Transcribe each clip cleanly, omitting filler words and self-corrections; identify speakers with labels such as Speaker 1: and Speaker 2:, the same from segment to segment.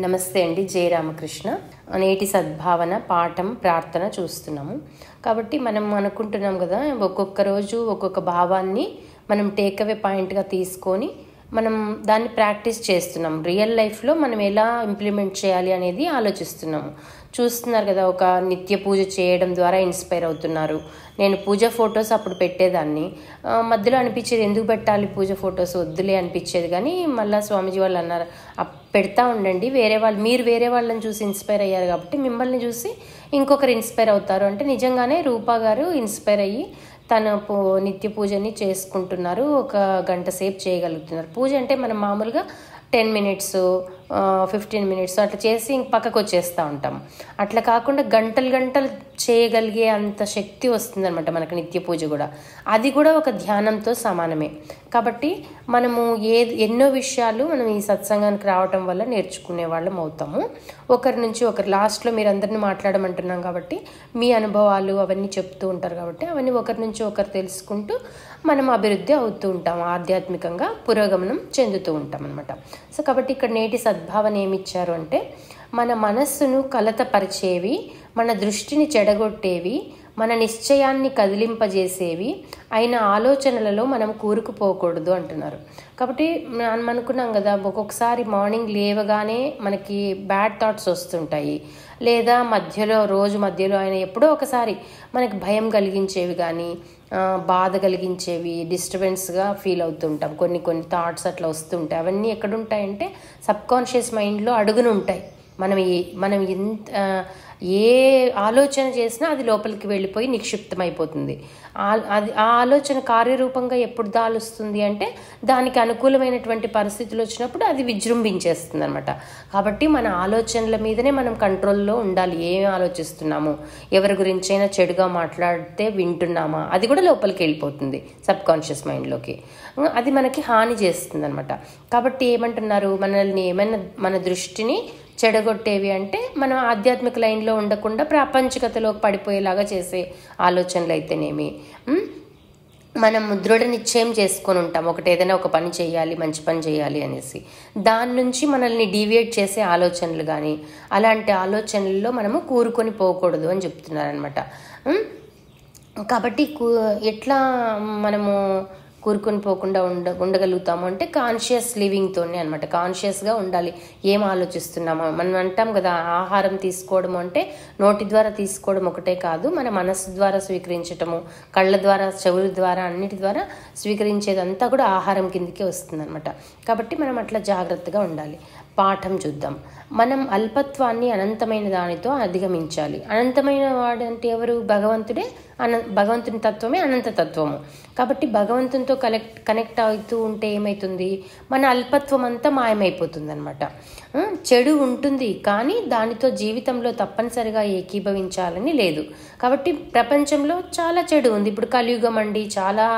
Speaker 1: నమస్తే అండి. జయ రామకృష్ణ. నేటి సద్భావన పాఠం ప్రార్థన చూస్తున్నాము. కాబట్టి మనం అనుకుంటున్నాం కదా, ఒక్కొక్క రోజు ఒక్కొక్క భావాన్ని మనం టేక్అవే పాయింట్గా తీసుకొని మనం దాన్ని ప్రాక్టీస్ చేస్తున్నాం. రియల్ లైఫ్లో మనం ఎలా ఇంప్లిమెంట్ చేయాలి అనేది ఆలోచిస్తున్నాము. చూస్తున్నారు కదా, ఒక నిత్య పూజ చేయడం ద్వారా ఇన్స్పైర్ అవుతున్నారు. నేను పూజ ఫొటోస్ అప్పుడు పెట్టేదాన్ని, మధ్యలో అనిపించేది ఎందుకు పెట్టాలి పూజ ఫొటోస్, వద్దులే అనిపించేది. కానీ మళ్ళీ స్వామీజీ వాళ్ళు అన్నారు, పెడతా ఉండండి, మీరు వేరే వాళ్ళని చూసి ఇన్స్పైర్ అయ్యారు కాబట్టి మిమ్మల్ని చూసి ఇంకొకరు ఇన్స్పైర్ అవుతారు అంటే నిజంగానే రూపా గారు ఇన్స్పైర్ అయ్యి తన నిత్య పూజని చేసుకుంటున్నారు. ఒక గంట సేపు చేయగలుగుతున్నారు. పూజ అంటే మనం మామూలుగా 10 minutes 15 minutes అట్లా చేసి ఇంక పక్కకు వచ్చేస్తూ ఉంటాం. అట్లా కాకుండా గంటలు గంటలు చేయగలిగే అంత శక్తి వస్తుందన్నమాట మనకు నిత్య పూజ కూడా. అది కూడా ఒక ధ్యానంతో సమానమే. కాబట్టి మనము ఎన్నో విషయాలు మనం ఈ సత్సంగానికి రావటం వల్ల నేర్చుకునే వాళ్ళం అవుతాము. ఒకరి నుంచి ఒకరు లాస్ట్లో మీరు అందరినీ మాట్లాడమంటున్నాం కాబట్టి మీ అనుభవాలు అవన్నీ చెప్తూ ఉంటారు కాబట్టి అవన్నీ ఒకరి నుంచి ఒకరు తెలుసుకుంటూ మనం అభివృద్ధి అవుతూ ఉంటాం, ఆధ్యాత్మికంగా పురోగమనం చెందుతూ ఉంటాం అనమాట. సో కాబట్టి ఇక్కడ నేటి సద్భావన ఏమిచ్చారు అంటే, మన మనస్సును కలతపరిచేవి, మన దృష్టిని చెడగొట్టేవి, మన నిశ్చయాన్ని కదిలింపజేసేవి అయిన ఆలోచనలలో మనం కూరుకుపోకూడదు అంటున్నారు. కాబట్టి మనం అనుకున్నాం కదా, ఒక్కొక్కసారి మార్నింగ్ లేవగానే మనకి బ్యాడ్ థాట్స్ వస్తుంటాయి, లేదా రోజు మధ్యలో అయినా ఎప్పుడో ఒకసారి మనకి భయం కలిగించేవి కానీ బాధ కలిగించేవి, డిస్టర్బెన్స్గా ఫీల్ అవుతుంటాం. కొన్ని థాట్స్ అట్లా వస్తుంటాయి. అవన్నీ ఎక్కడుంటాయంటే సబ్కాన్షియస్ మైండ్లో అడుగును ఉంటాయి. మనం ఎంత ఏ ఆలోచన చేసినా అది లోపలికి వెళ్ళిపోయి నిక్షిప్తమైపోతుంది. ఆ ఆలోచన కార్యరూపంగా ఎప్పుడు దాలుస్తుంది అంటే దానికి అనుకూలమైనటువంటి పరిస్థితులు వచ్చినప్పుడు అది విజృంభించేస్తుంది అనమాట. కాబట్టి మన ఆలోచనల మీదనే మనం కంట్రోల్లో ఉండాలి. ఏం ఆలోచిస్తున్నాము, ఎవరి గురించైనా చెడుగా మాట్లాడితే వింటున్నామా, అది కూడా లోపలికి వెళ్ళిపోతుంది సబ్కాన్షియస్ మైండ్లోకి. అది మనకి హాని చేస్తుంది అనమాట. కాబట్టి ఏమంటున్నారు, మన దృష్టిని చెడగొట్టేవి అంటే మనం ఆధ్యాత్మిక లైన్లో ఉండకుండా ప్రాపంచికతలోకి పడిపోయేలాగా చేసే ఆలోచనలు అయితేనేమి, మనం దృఢ నిశ్చయం చేసుకొని ఉంటాం ఏదైనా ఒక పని చేయాలి, మంచి పని చేయాలి అనేసి, దాని నుంచి మనల్ని డీవియేట్ చేసే ఆలోచనలు కానీ అలాంటి ఆలోచనల్లో మనము కూరుకొని పోకూడదు అని చెప్తున్నారనమాట. కాబట్టి ఎట్లా మనము కూరుకొని పోకుండా ఉండగలుగుతాము అంటే కాన్షియస్ లివింగ్తోనే అనమాట. కాన్షియస్గా ఉండాలి. ఏం ఆలోచిస్తున్నామో మనం అంటాం కదా, ఆహారం తీసుకోవడం అంటే నోటి ద్వారా తీసుకోవడం ఒకటే కాదు, మన మనస్సు ద్వారా స్వీకరించటము, కళ్ళ ద్వారా, చెవుల ద్వారా, అన్నిటి ద్వారా స్వీకరించేదంతా కూడా ఆహారం కిందకే వస్తుందన్నమాట. కాబట్టి మనం అట్లా జాగ్రత్తగా ఉండాలి. పాఠం చూద్దాం. మనం అల్పత్వాన్ని అనంతమైన దానితో అధిగమించాలి. అనంతమైన వాడంటే ఎవరు? భగవంతుడే. భగవంతుని తత్వమే అనంత తత్వము. కాబట్టి భగవంతునితో కనెక్ట్ అవుతూ ఉంటే ఏమవుతుంది, మన అల్పత్వం అంతా మాయమైపోతుంది అనమాట. చెడు ఉంటుంది కానీ దానితో జీవితంలో తప్పనిసరిగా ఏకీభవించాలని లేదు. కాబట్టి ప్రపంచంలో చాలా చెడు ఉంది. ఇప్పుడు కలియుగం అండి, చాలా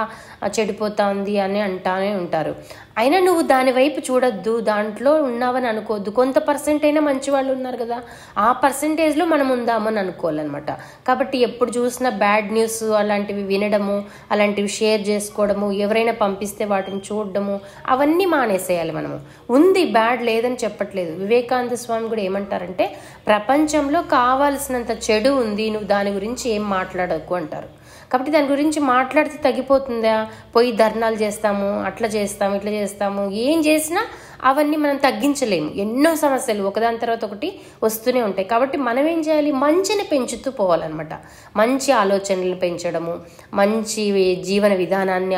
Speaker 1: చెడిపోతా ఉంది అని అంటానే ఉంటారు. అయినా నువ్వు దాని వైపు చూడొద్దు, దాంట్లో ఉన్నావని అనుకోవద్దు. కొంత పర్సెంట్ అయినా మంచి వాళ్ళు ఉన్నారు కదా, ఆ పర్సెంటేజ్లో మనం ఉందామని అనుకోవాలన్నమాట. కాబట్టి ఎప్పుడు చూసినా బ్యాడ్ న్యూస్ అలాంటివి వినడము, అలాంటివి షేర్ చేసుకోవడము, ఎవరైనా పంపిస్తే వాటిని చూడడము, అవన్నీ మానేసేయాలి మనము. ఉంది, బ్యాడ్ లేదని చెప్పట్లేదు. వివేకానంద స్వామి కూడా ఏమంటారంటే, ప్రపంచంలో కావాల్సినంత చెడు ఉంది, నువ్వు దాని గురించి ఏం మాట్లాడకు అంటారు. కాబట్టి దాని గురించి మాట్లాడితే తగ్గిపోతుందా? పోయి ధర్నాలు చేస్తాము, అట్లా చేస్తాము, ఇట్లా చేస్తాము, ఏం చేసినా అవన్నీ మనం తగ్గించలేము. ఎన్నో సమస్యలు ఒకదాని తర్వాత ఒకటి వస్తూనే ఉంటాయి. కాబట్టి మనం ఏం చేయాలి, మంచిని పెంచుతూ పోవాలన్నమాట. మంచి ఆలోచనలు పెంచడము, మంచి జీవన విధానాన్ని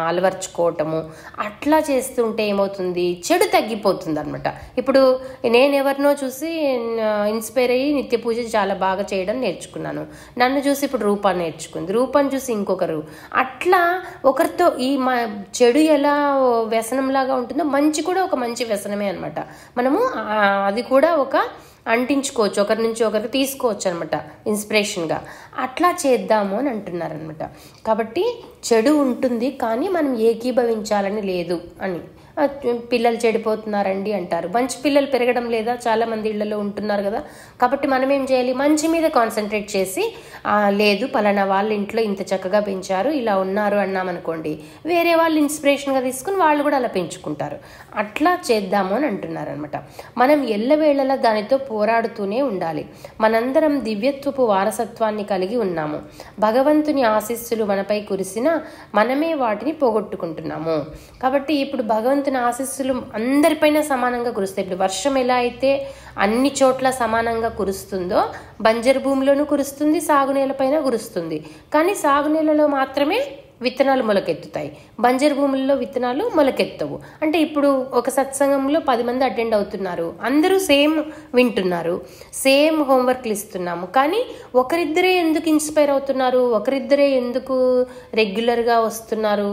Speaker 1: అలవర్చుకోవటము, అట్లా చేస్తుంటే ఏమవుతుంది, చెడు తగ్గిపోతుంది అనమాట. ఇప్పుడు నేను ఎవరినో చూసి ఇన్స్పైర్ అయ్యి నిత్య పూజ చాలా బాగా చేయడం నేర్చుకున్నాను. నన్ను చూసి ఇప్పుడు రూపాన్ని నేర్చుకుంది, రూపాన్ని చూసి ఇంకొకరు, అట్లా ఒకరితో ఈ చెడు ఎలా వ్యసనంలాగా ఉంటుందో మంచి కూడా ఒక మంచి వ్యసనమే అనమాట. మనము అది కూడా ఒక అంటించుకోవచ్చు, ఒకరి నుంచి ఒకరికి తీసుకోవచ్చు అనమాట ఇన్స్పిరేషన్గా. అట్లా చేద్దాము అని అంటున్నారనమాట. కాబట్టి చెడు ఉంటుంది కానీ మనం ఏకీభవించాలని లేదు అని. పిల్లలు చెడిపోతున్నారండి అంటారు. మంచి పిల్లలు పెరగడం లేదా, చాలామంది ఇళ్లలో ఉంటున్నారు కదా. కాబట్టి మనం ఏం చేయాలి, మంచి మీద కాన్సన్ట్రేట్ చేసి లేదు పలానా వాళ్ళ ఇంట్లో ఇంత చక్కగా పెంచారు, ఇలా ఉన్నారు అన్నామనుకోండి, వేరే వాళ్ళు ఇన్స్పిరేషన్గా తీసుకుని వాళ్ళు కూడా అలా పెంచుకుంటారు. అట్లా చేద్దాము అని అంటున్నారు అనమాట. మనం ఎల్లవేళలా దానితో పోరాడుతూనే ఉండాలి. మనందరం దివ్యత్వపు వారసత్వాన్ని కలిగి ఉన్నాము. భగవంతుని ఆశీస్సులు మనపై కురిసినా మనమే వాటిని పోగొట్టుకుంటున్నాము. కాబట్టి ఇప్పుడు భగవంతుని ఆశీస్సులు అందరిపైన సమానంగా కురుస్తాయి. ఇప్పుడు వర్షం ఎలా అయితే అన్ని చోట్ల సమానంగా కురుస్తుందో బంజరు భూమిలోనూ కురుస్తుంది, సాగునేలపైన కురుస్తుంది. కానీ సాగునేలలో మాత్రమే విత్తనాలు మొలకెత్తుతాయి, బంజరు భూముల్లో విత్తనాలు మొలకెత్తవు. అంటే ఇప్పుడు ఒక సత్సంగంలో 10 మంది అటెండ్ అవుతున్నారు, అందరూ సేమ్ వింటున్నారు, సేమ్ హోంవర్క్లు ఇస్తున్నాము. కానీ ఒకరిద్దరే ఎందుకు ఇన్స్పైర్ అవుతున్నారు, ఒకరిద్దరే ఎందుకు రెగ్యులర్గా వస్తున్నారు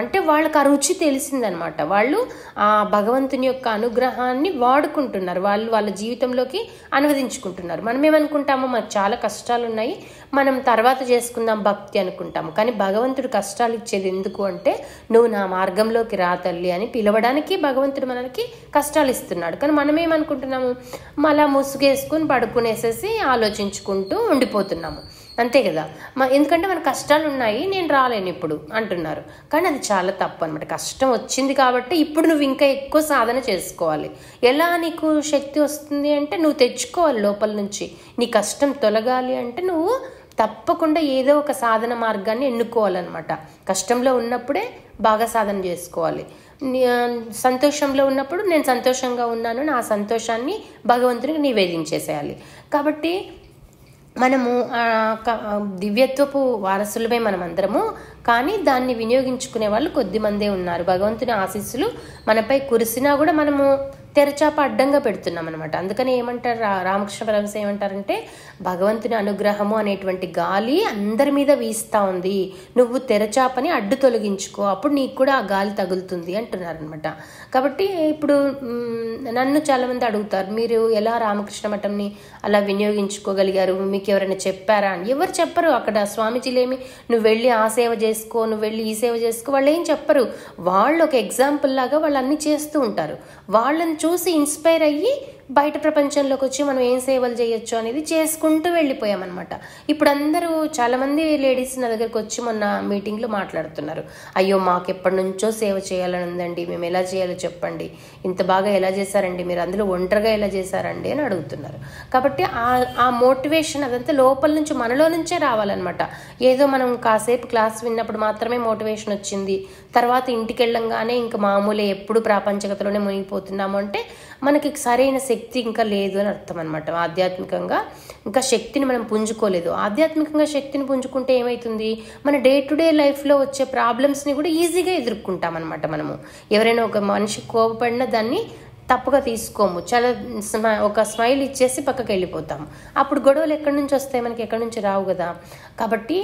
Speaker 1: అంటే వాళ్ళకి ఆ రుచి తెలిసిందనమాట. వాళ్ళు ఆ భగవంతుని యొక్క అనుగ్రహాన్ని వాడుకుంటున్నారు, వాళ్ళు వాళ్ళ జీవితంలోకి అనువదించుకుంటున్నారు. మనం ఏమనుకుంటామో మాకు చాలా కష్టాలు ఉన్నాయి, మనం తర్వాత చేసుకుందాం భక్తి అనుకుంటాము. కానీ భగవంతుడు కష్టాలు ఇచ్చేది ఎందుకు అంటే, నువ్వు నా మార్గంలోకి రా తల్లి అని పిలవడానికి భగవంతుడు మనకి కష్టాలు ఇస్తున్నాడు. కానీ మనం ఏమనుకుంటున్నాము, మళ్ళా ముసుగేసుకుని పడుకునేసేసి ఆలోచించుకుంటూ ఉండిపోతున్నాము, అంతే కదా. ఎందుకంటే మన కష్టాలు ఉన్నాయి, నేను రాలేను ఇప్పుడు అంటున్నారు. కానీ అది చాలా తప్పు అనమాట. కష్టం వచ్చింది కాబట్టి ఇప్పుడు నువ్వు ఇంకా ఎక్కువ సాధన చేసుకోవాలి. ఎలా నీకు శక్తి వస్తుంది అంటే, నువ్వు తెచ్చుకోవాలి లోపల నుంచి. నీ కష్టం తొలగాలి అంటే నువ్వు తప్పకుండా ఏదో ఒక సాధన మార్గాన్ని ఎన్నుకోవాలన్నమాట. కష్టంలో ఉన్నప్పుడే బాగా సాధన చేసుకోవాలి. సంతోషంలో ఉన్నప్పుడు నేను సంతోషంగా ఉన్నాను, నా సంతోషాన్ని భగవంతునికి నివేదించేసేయాలి. కాబట్టి మనము దివ్యత్వపు వారసులమే మనం అందరము. కానీ దాన్ని వినియోగించుకునే వాళ్ళు కొద్దిమందే ఉన్నారు. భగవంతుని ఆశీస్సులు మనపై కురిసినా కూడా మనము తెరచాప అడ్డంగా పెడుతున్నాం అనమాట. అందుకని ఏమంటారు రామకృష్ణ పరమహంస ఏమంటారంటే, భగవంతుని అనుగ్రహము అనేటువంటి గాలి అందరి మీద వీస్తూ ఉంది, నువ్వు తెరచాపని అడ్డు తొలగించుకో, అప్పుడు నీకు కూడా ఆ గాలి తగులుతుంది అంటున్నారు అనమాట. కాబట్టి ఇప్పుడు నన్ను చాలామంది అడుగుతారు, మీరు ఎలా రామకృష్ణ మఠంని అలా వినియోగించుకోగలిగారు, మీకు ఎవరైనా చెప్పారా అని. ఎవరు చెప్పరు. అక్కడ స్వామీజీలేమి నువ్వు వెళ్ళి ఆ సేవ చేసుకో, నువ్వు వెళ్ళి ఈ సేవ చేసుకో, వాళ్ళు ఏం చెప్పరు. వాళ్ళు ఒక ఎగ్జాంపుల్ లాగా వాళ్ళు అన్నీ చేస్తూ ఉంటారు. వాళ్ళని చూసి ఇన్స్పైర్ అయ్యి బయట ప్రపంచంలోకి వచ్చి మనం ఏం సేవలు చేయొచ్చు అనేది చేసుకుంటూ వెళ్ళిపోయామన్నమాట. ఇప్పుడు అందరూ చాలామంది లేడీస్ నా దగ్గరికి వచ్చి మొన్న మీటింగ్లో మాట్లాడుతున్నారు, అయ్యో మాకు ఎప్పటి నుంచో సేవ చేయాలని ఉందండి, మేము ఎలా చేయాలో చెప్పండి, ఇంత బాగా ఎలా చేశారండి మీరు, అందులో ఒంటరిగా ఎలా చేశారండి అని అడుగుతున్నారు. కాబట్టి ఆ మోటివేషన్ అదంతా లోపల నుంచి మనలో నుంచే రావాలన్నమాట. ఏదో మనం కాసేపు క్లాస్ విన్నప్పుడు మాత్రమే మోటివేషన్ వచ్చింది, తర్వాత ఇంటికి వెళ్ళంగానే ఇంకా మామూలే ఎప్పుడు ప్రాపంచికతలోనే మునిగిపోతున్నాము అంటే మనకి సరైన శక్తి ఇంకా లేదు అని అర్థం అనమాట. ఆధ్యాత్మికంగా ఇంకా శక్తిని మనం పుంజుకోలేదు. ఆధ్యాత్మికంగా శక్తిని పుంజుకుంటే ఏమవుతుంది, మన డే టు డే లైఫ్లో వచ్చే ప్రాబ్లమ్స్ని కూడా ఈజీగా ఎదుర్కొంటాం అనమాట. మనము ఎవరైనా ఒక మనిషి కోపపడినా దాన్ని తప్పుగా తీసుకోము, చాలా ఒక స్మైల్ ఇచ్చేసి పక్కకి వెళ్ళిపోతాము. అప్పుడు గొడవలు ఎక్కడి నుంచి వస్తాయి, మనకి ఎక్కడి నుంచి రావు కదా. కాబట్టి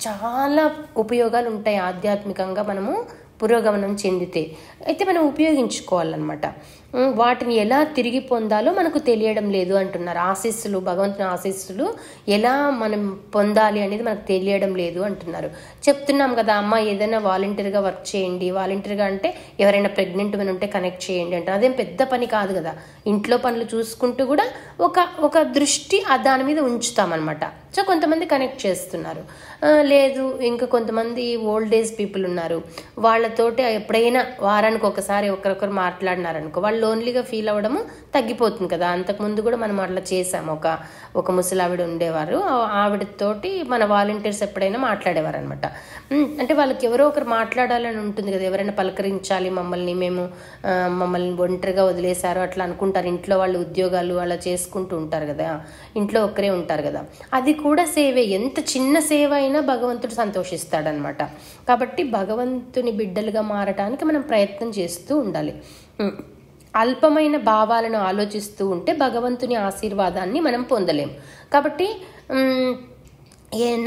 Speaker 1: చాలా ఉపయోగాలు ఉంటాయి ఆధ్యాత్మికంగా మనము పురోగమనం చెందితే. అయితే మనం ఉపయోగించుకోవాలన్నమాట. వాటిని ఎలా తిరిగి పొందాలో మనకు తెలియడం లేదు అంటున్నారు. ఆశీస్సులు, భగవంతుని ఆశీస్సులు ఎలా మనం పొందాలి అనేది మనకు తెలియడం లేదు అంటున్నారు. చెప్తున్నాం కదా, అమ్మ ఏదైనా వాలంటీర్గా వర్క్ చేయండి, వాలంటీర్గా అంటే ఎవరైనా ప్రెగ్నెంట్ అని ఉంటే కనెక్ట్ చేయండి అంటారు. అదేం పెద్ద పని కాదు కదా. ఇంట్లో పనులు చూసుకుంటూ కూడా ఒక దృష్టి దాని మీద ఉంచుతామన్నమాట. సో కొంతమంది కనెక్ట్ చేస్తున్నారు. లేదు ఇంకా కొంతమంది ఓల్డ్ ఏజ్ పీపుల్ ఉన్నారు, వాళ్ళతోటి ఎప్పుడైనా వారానికి ఒకసారి ఒకరొకరు మాట్లాడినారనుకో వాళ్ళు లోన్లీగా ఫీల్ అవ్వడము తగ్గిపోతుంది కదా. అంతకుముందు కూడా మనం అట్లా చేసాము. ఒక ముసలావిడ ఉండేవారు, ఆవిడతోటి మన వాలంటీర్స్ ఎప్పుడైనా మాట్లాడేవారు అనమాట. అంటే వాళ్ళకి ఎవరో ఒకరు మాట్లాడాలని ఉంటుంది కదా, ఎవరైనా పలకరించాలి మమ్మల్ని, మమ్మల్ని ఒంటరిగా వదిలేశారు అట్లా అనుకుంటారు. ఇంట్లో వాళ్ళు ఉద్యోగాలు అలా చేసుకుంటూ ఉంటారు కదా, ఇంట్లో ఒక్కరే ఉంటారు కదా. అది కూడా సేవే. ఎంత చిన్న సేవ అయినా భగవంతుడు సంతోషిస్తాడనమాట. కాబట్టి భగవంతుని బిడ్డలుగా మారటానికి మనం ప్రయత్నం చేస్తూ ఉండాలి. అల్పమైన భావాలను ఆలోచిస్తూ ఉంటే భగవంతుని ఆశీర్వాదాన్ని మనం పొందలేం. కాబట్టి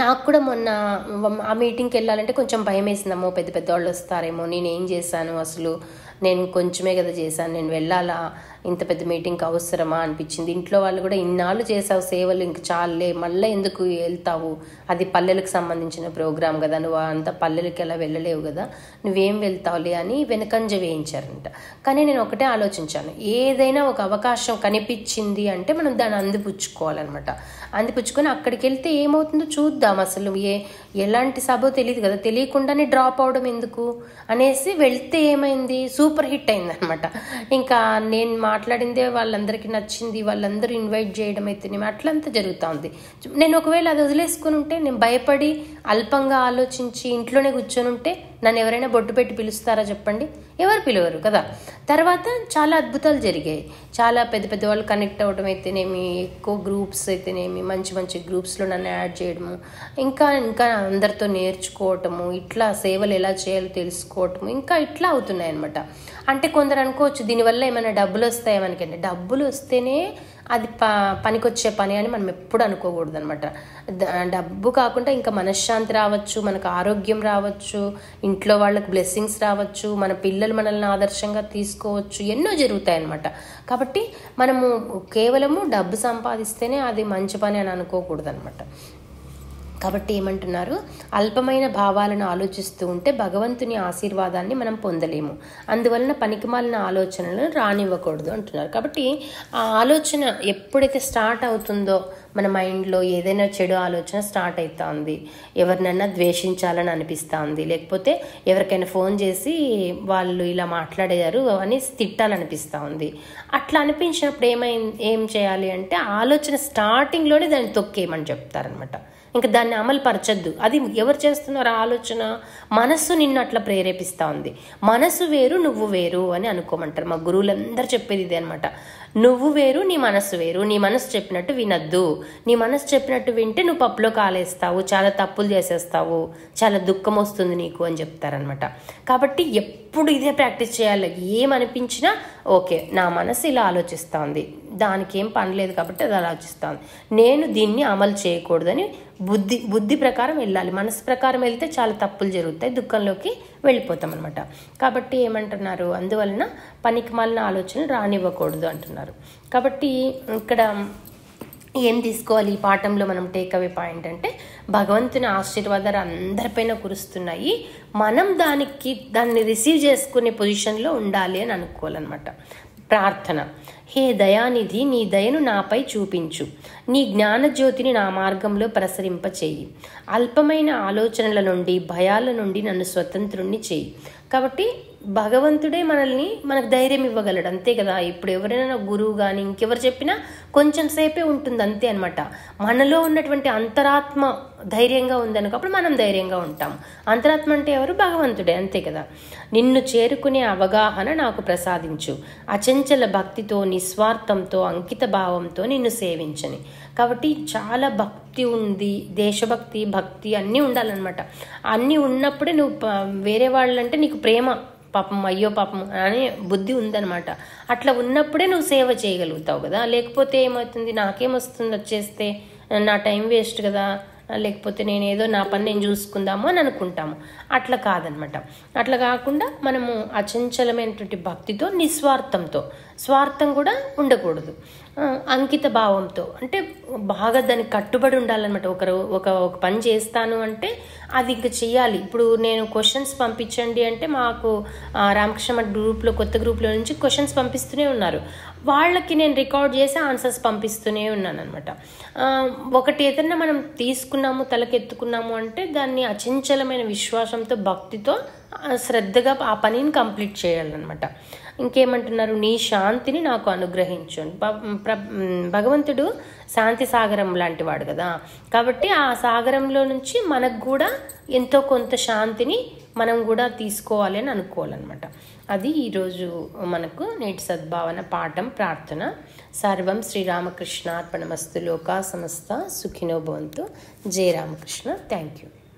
Speaker 1: నాకు కూడా మొన్న ఆ మీటింగ్కి వెళ్ళాలంటే కొంచెం భయం వేసిందమ్మో, పెద్ద పెద్ద వాళ్ళు వస్తారేమో, నేను ఏం చేశాను అసలు, నేను కొంచెమే కదా చేశాను, నేను వెళ్ళాలా, ఇంత పెద్ద మీటింగ్కి అవసరమా అనిపించింది. ఇంట్లో వాళ్ళు కూడా ఇన్నాళ్ళు చేసావు సేవలు, ఇంక చాలులే, మళ్ళీ ఎందుకు వెళ్తావు, అది పల్లెలకు సంబంధించిన ప్రోగ్రాం కదా, నువ్వు అంత పల్లెలకి ఎలా వెళ్ళలేవు కదా, నువ్వేం వెళ్తావులే అని వెనకంజ వేయించారంట. కానీ నేను ఒకటే ఆలోచించాను, ఏదైనా ఒక అవకాశం కనిపించింది అంటే మనం దాన్ని అందిపుచ్చుకోవాలన్నమాట. అందిపుచ్చుకొని అక్కడికి వెళ్తే ఏమవుతుందో చూద్దాం, అసలు ఎలాంటి సభ తెలియదు కదా, తెలియకుండానే డ్రాప్ అవడం ఎందుకు అనేసి వెళ్తే ఏమైంది, సూపర్ హిట్ అయింది అనమాట. ఇంకా నేను మాట్లాడిందే వాళ్ళందరికీ నచ్చింది, వాళ్ళందరూ ఇన్వైట్ చేయడం అయితేనేమి అట్లంతా జరుగుతూ ఉంది. నేను ఒకవేళ అది వదిలేసుకుని ఉంటే, నేను భయపడి అల్పంగా ఆలోచించి ఇంట్లోనే కూర్చొని ఉంటే నన్ను ఎవరైనా బొట్టు పెట్టి పిలుస్తారా చెప్పండి? ఎవరు పిలవరు కదా. తర్వాత చాలా అద్భుతాలు జరిగాయి. చాలా పెద్ద పెద్ద వాళ్ళు కనెక్ట్ అవ్వడం అయితేనేమి, ఎక్కువ గ్రూప్స్ అయితేనేమి, మంచి మంచి గ్రూప్స్లో నన్ను యాడ్ చేయడము, ఇంకా ఇంకా అందరితో నేర్చుకోవటము, ఇట్లా సేవలు ఎలా చేయాలో తెలుసుకోవటము, ఇంకా ఇట్లా అవుతున్నాయి అనమాట. అంటే కొందరు అనుకోవచ్చు దీనివల్ల ఏమైనా డబ్బులు వస్తాయి మనకంటే, డబ్బులు వస్తేనే అది పనికొచ్చే పని అని మనం ఎప్పుడు అనుకోకూడదు అనమాట. డబ్బు కాకుండా ఇంకా మనశ్శాంతి రావచ్చు, మనకు ఆరోగ్యం రావచ్చు, ఇంట్లో వాళ్ళకి బ్లెస్సింగ్స్ రావచ్చు, మన పిల్లలు మనల్ని ఆదర్శంగా తీసుకోవచ్చు, ఎన్నో జరుగుతాయి అన్నమాట. కాబట్టి మనము కేవలము డబ్బు సంపాదిస్తేనే అది మంచి పని అని అనుకోకూడదు అనమాట. కాబట్టి ఏమంటున్నారు, అల్పమైన భావాలను ఆలోచిస్తూ ఉంటే భగవంతుని ఆశీర్వాదాన్ని మనం పొందలేము, అందువలన పనికిమాలిన ఆలోచనలను రానివ్వకూడదు అంటున్నారు. కాబట్టి ఆ ఆలోచన ఎప్పుడైతే స్టార్ట్ అవుతుందో మన మైండ్లో ఏదైనా చెడు ఆలోచన స్టార్ట్ అవుతా ఉంది, ఎవరినైనా ద్వేషించాలని అనిపిస్తూ ఉంది, లేకపోతే ఎవరికైనా ఫోన్ చేసి వాళ్ళు ఇలా మాట్లాడారు అని తిట్టాలనిపిస్తూ ఉంది, అట్లా అనిపించినప్పుడు ఏం చేయాలి అంటే ఆలోచన స్టార్టింగ్లోనే దాన్ని తొక్కేయమని చెప్తారనమాట. ఇంకా దాన్ని అమలు పరచద్దు. అది ఎవరు చేస్తున్నారు ఆలోచన? మనస్సు నిన్ను అట్లా ప్రేరేపిస్తూ ఉంది. మనసు వేరు నువ్వు వేరు అని అనుకోమంటారు. మా గురువులందరూ చెప్పేది ఇదే అనమాట. నువ్వు వేరు, నీ మనసు వేరు. నీ మనసు చెప్పినట్టు వినద్దు. నీ మనసు చెప్పినట్టు వింటే నువ్వు పప్పులో కాలేస్తావు, చాలా తప్పులు చేసేస్తావు, చాలా దుఃఖం వస్తుంది నీకు అని చెప్తారనమాట. కాబట్టి ఎప్పుడు ఇదే ప్రాక్టీస్ చేయాలి. ఏమనిపించినా ఓకే, నా మనసు ఇలా ఆలోచిస్తూ ఉంది, దానికి ఏం పని లేదు కాబట్టి అది ఆలోచిస్తూ ఉంది, నేను దీన్ని అమలు చేయకూడదని బుద్ధి ప్రకారం వెళ్ళాలి. మనసు ప్రకారం వెళ్తే చాలా తప్పులు జరుగుతాయి, దుఃఖంలోకి వెళ్ళిపోతాం అనమాట. కాబట్టి ఏమంటున్నారు, అందువలన పనికిమాలిన ఆలోచనలు రానివ్వకూడదు అంటున్నారు. కాబట్టి ఇక్కడ ఏం తీసుకోవాలి ఈ పాఠంలో మనం టేక్అవే పాయింట్ అంటే, భగవంతుని ఆశీర్వాదాలు అందరిపైన కురుస్తున్నాయి, మనం దాన్ని రిసీవ్ చేసుకునే పొజిషన్లో ఉండాలి అని అనుకోవాలన్నమాట. ప్రార్థన. హే దయానిధి, నీ దయను నాపై చూపించు, నీ జ్ఞానజ్యోతిని నా మార్గంలో ప్రసరింపచేయి, అల్పమైన ఆలోచనల నుండి భయాల నుండి నన్ను స్వతంత్రుణ్ణి చేయి. కాబట్టి భగవంతుడే మనకు ధైర్యం ఇవ్వగలడు, అంతే కదా. ఇప్పుడు ఎవరైనా గురువు కానీ ఇంకెవరు చెప్పినా కొంచెం సేపే ఉంటుంది, అంతే అనమాట. మనలో ఉన్నటువంటి అంతరాత్మ ధైర్యంగా ఉందనుకో అప్పుడు మనం ధైర్యంగా ఉంటాం. అంతరాత్మ అంటే ఎవరు? భగవంతుడే, అంతే కదా. నిన్ను చేరుకునే అవగాహన నాకు ప్రసాదించు, అచంచల భక్తితో నిస్వార్థంతో అంకిత భావంతో నిన్ను సేవించని. కాబట్టి చాలా భక్తి ఉంది, దేశభక్తి భక్తి అన్నీ ఉండాలన్నమాట. అన్నీ ఉన్నప్పుడే నువ్వు వేరే వాళ్ళంటే నీకు ప్రేమ, పాపం అయ్యో పాపం అనే బుద్ధి ఉందన్నమాట. అట్లా ఉన్నప్పుడే నువ్వు సేవ చేయగలుగుతావు కదా. లేకపోతే ఏమవుతుంది, నాకేమొస్తుంది వచ్చేస్తే, నా టైం వేస్ట్ కదా, లేకపోతే నేనేదో నా పని నేను చూసుకుందాము అని అనుకుంటాము. అట్లా కాదనమాట. అట్లా కాకుండా మనము అచంచలమైనటువంటి భక్తితో నిస్వార్థంతో, స్వార్థం కూడా ఉండకూడదు, అంకిత భావంతో అంటే బాగా దానికి కట్టుబడి ఉండాలన్నమాట. ఒక పని చేస్తాను అంటే అది ఇంకా చెయ్యాలి. ఇప్పుడు నేను క్వశ్చన్స్ పంపించండి అంటే మాకు రామకృష్ణ గ్రూప్లో, కొత్త గ్రూప్లో నుంచి క్వశ్చన్స్ పంపిస్తూనే ఉన్నారు. వాళ్ళకి నేను రికార్డ్ చేసి ఆన్సర్స్ పంపిస్తూనే ఉన్నాను అనమాట. ఒకటి ఏదన్నా మనం తీసుకున్నాము, తలకెత్తుకున్నాము అంటే దాన్ని అచంచలమైన విశ్వాసంతో, భక్తితో, శ్రద్ధగా ఆ పనిని కంప్లీట్ చేయాలన్నమాట. ఇంకేమంటున్నారు, నీ శాంతిని నాకు అనుగ్రహించు. భగవంతుడు శాంతి సాగరం లాంటి వాడు కదా. కాబట్టి ఆ సాగరంలో నుంచి మనకు కూడా ఎంతో కొంత శాంతిని మనం కూడా తీసుకోవాలి అని అనుకోవాలన్నమాట. అది ఈరోజు మనకు నేటి సద్భావన పాఠం ప్రార్థన. సర్వం శ్రీరామకృష్ణార్పణమస్తు. లోకా సమస్త సుఖినో భవంతు. జయ రామకృష్ణ. Thank you.